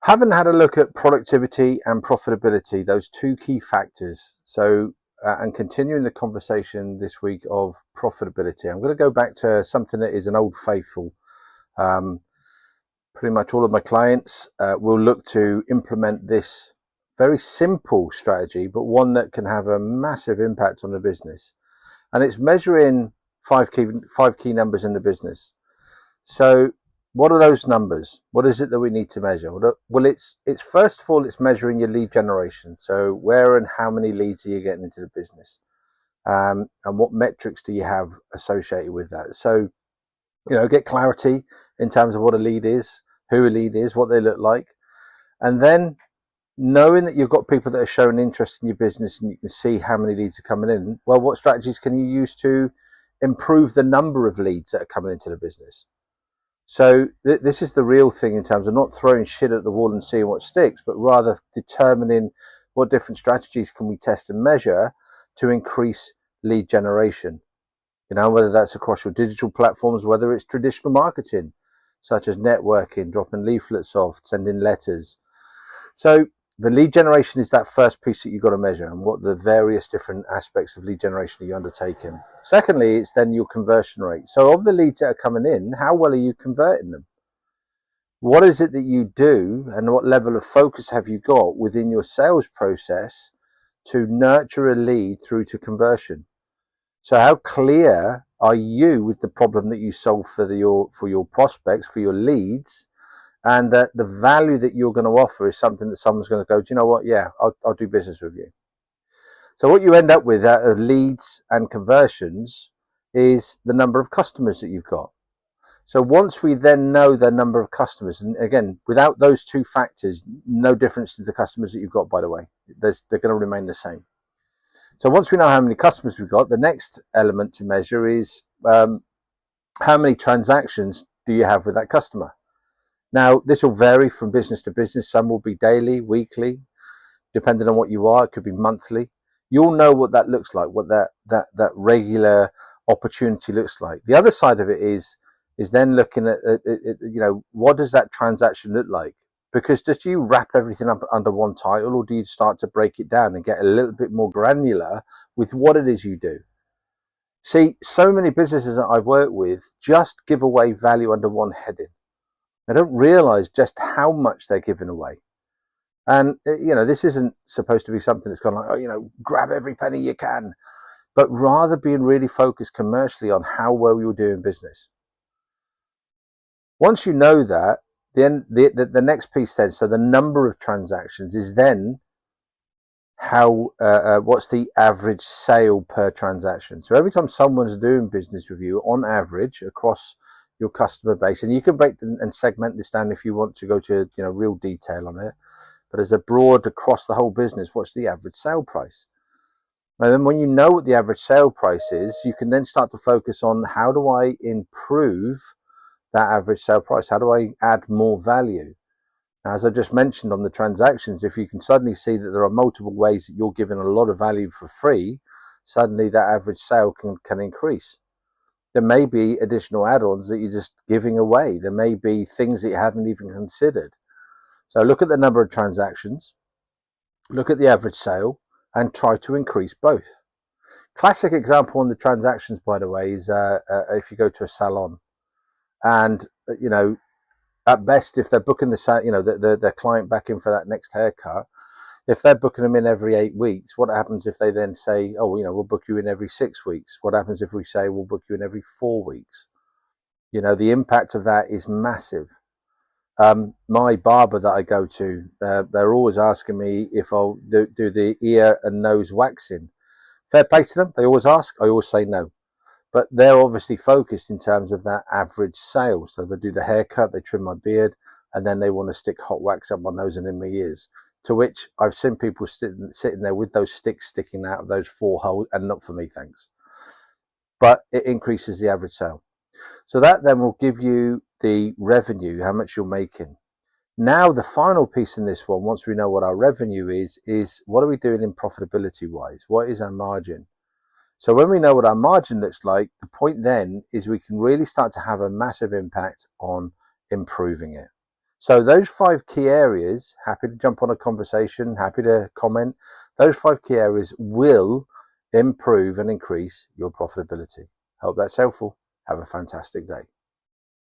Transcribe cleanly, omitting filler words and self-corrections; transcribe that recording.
Haven't had a look at productivity and profitability, those two key factors. And continuing the conversation this week of profitability, I'm going to go back to something that is an old faithful. Um, Pretty much all of my clients will look to implement this very simple strategy, but one that can have a massive impact on the business. And it's measuring five key numbers in the business. So what are those numbers? What is it that we need to measure? Well, it's first of all, it's measuring your lead generation. So where and how many leads are you getting into the business? And what metrics do you have associated with that? So, get clarity in terms of what a lead is, who a lead is, what they look like. And then knowing that you've got people that are showing interest in your business and you can see how many leads are coming in, well, what strategies can you use to improve the number of leads that are coming into the business? So this is the real thing in terms of not throwing shit at the wall and seeing what sticks, but rather determining what different strategies can we test and measure to increase lead generation. Whether that's across your digital platforms, whether it's traditional marketing, such as networking, dropping leaflets off, sending letters. So the lead generation is that first piece that you've got to measure, and what the various different aspects of lead generation are you undertaking. Secondly, it's then your conversion rate. So of the leads that are coming in, how well are you converting them? What is it that you do, and what level of focus have you got within your sales process to nurture a lead through to conversion? So how clear are you with the problem that you solve for your prospects, for your leads, and that the value that you're going to offer is something that someone's going to go, do you know what? Yeah, I'll do business with you. So what you end up with out of leads and conversions is the number of customers that you've got. So once we then know the number of customers, and again, without those two factors, no difference to the customers that you've got, by the way, they're going to remain the same. So once we know how many customers we've got, the next element to measure is how many transactions do you have with that customer? Now, this will vary from business to business. Some will be daily, weekly, depending on what you are. It could be monthly. You'll know what that looks like, what that regular opportunity looks like. The other side of it is then looking at what does that transaction look like? Because just do you wrap everything up under one title, or do you start to break it down and get a little bit more granular with what it is you do? See, so many businesses that I've worked with just give away value under one heading. They don't realize just how much they're giving away. And, this isn't supposed to be something that's kind of like, grab every penny you can, but rather being really focused commercially on how well you're doing business. Once you know that, then the next piece then, so the number of transactions is then what's the average sale per transaction. So every time someone's doing business with you, on average across your customer base, and you can break and segment this down if you want to go to real detail on it, but as a broad across the whole business, what's the average sale price? And then when you know what the average sale price is, you can then start to focus on how do I improve that average sale price? How do I add more value? Now, as I just mentioned on the transactions, if you can suddenly see that there are multiple ways that you're giving a lot of value for free, suddenly that average sale can increase. There may be additional add-ons that you're just giving away. There may be things that you haven't even considered. So look at the number of transactions, look at the average sale, and try to increase both. Classic example on the transactions, by the way, is if you go to a salon, and at best, if they're booking their client back in for that next haircut, if they're booking them in every 8 weeks, what happens if they then say, oh, we'll book you in every 6 weeks? What happens if we say we'll book you in every 4 weeks? The impact of that is massive. My barber that I go to, they're always asking me if I'll do the ear and nose waxing. Fair play to them. They always ask. I always say no. But they're obviously focused in terms of that average sale. So they do the haircut, they trim my beard, and then they want to stick hot wax up my nose and in my ears. To which I've seen people sitting there with those sticks sticking out of those 4 holes, and not for me, thanks. But it increases the average sale. So that then will give you the revenue, how much you're making. Now, the final piece in this one, once we know what our revenue is what are we doing in profitability wise? What is our margin? So when we know what our margin looks like, the point then is we can really start to have a massive impact on improving it. So those 5 key areas, happy to jump on a conversation, happy to comment, those 5 key areas will improve and increase your profitability. Hope that's helpful. Have a fantastic day.